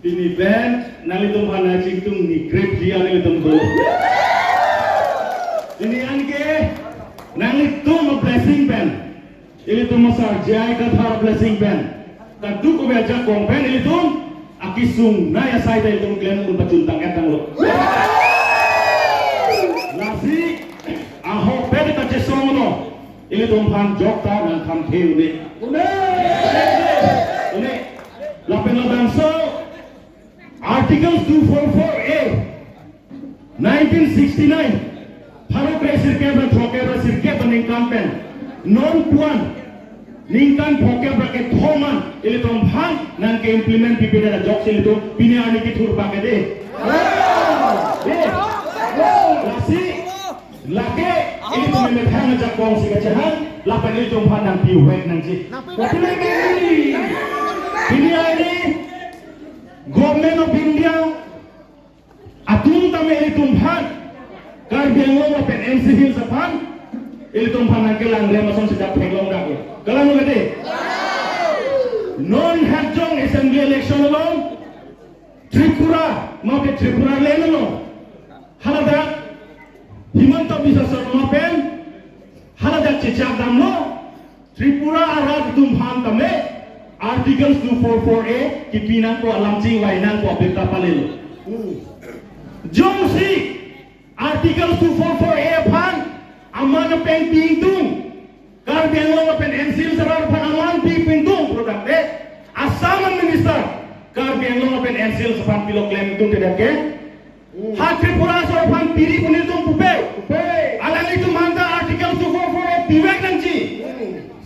Ini band nalitum hana cingtung ni grip dia nalitum do. Ini anke nalitum blessing band. Ini tuh masar jai kathar blessing band. Kadu ko beja kong band ini tuh akisung na ya sai dai tum klem un pacuntang etang lo. Nasi aho bed ka jesong no. Ini tuh pan jokta dan kam theu ni. Une lapen labanso Articles 244A 1969 Paro presirke ba thoke ba sirke ba ningkan pen non puan ningkan thoke ba ke thoman ili tom bhang nan ke implement pipine na jok sili to pine ani ki thur ba ke de lasi lage ili to me thang ja kong si ka chahan lapan ili tom bhang nan piu wek nan ji pine ani Government of India atung tame ili tumphan kar bianglo wa pen MC Hill sapan ili tumphan nan ke lang rema som sedap phenglong dak kalang ngade non hajong assembly election along Tripura mau ke Tripura len lo halada Himanta Biswa Sarma pen halada chechak damlo Tripura arad tumphan tame Articles 244A kipinang ko alam cing wainan ko abita palil. Jongsi Articles 244A pan aman pen pintung kar bianglo pen ensil sarar pan aman pintung produk de asaman minister kar bianglo pen ensil sapan pilo claim tung tidak ke ha Tripura sor pan piri punil tung pupe alang itu manta Articles 244A piwek nangci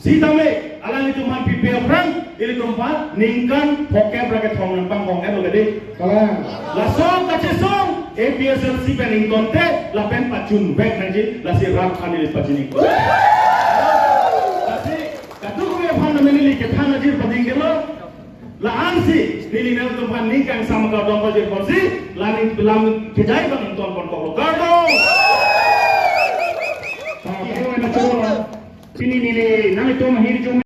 sitame alang itu man pipe orang ili tempat ningkan pokok bracket hong nampang hong ero gede Kalang. lasong kacesong APSLC pening konte lapen pacun back nanti lasi rak kanilis pacini lasi katu ko ya phana menili ke phana jir pading gelo la ansi nili nel tempat ningkan sama ka dong jir konsi laning lam kejai bang ton kon ko gardo Sini nili nang itu mahir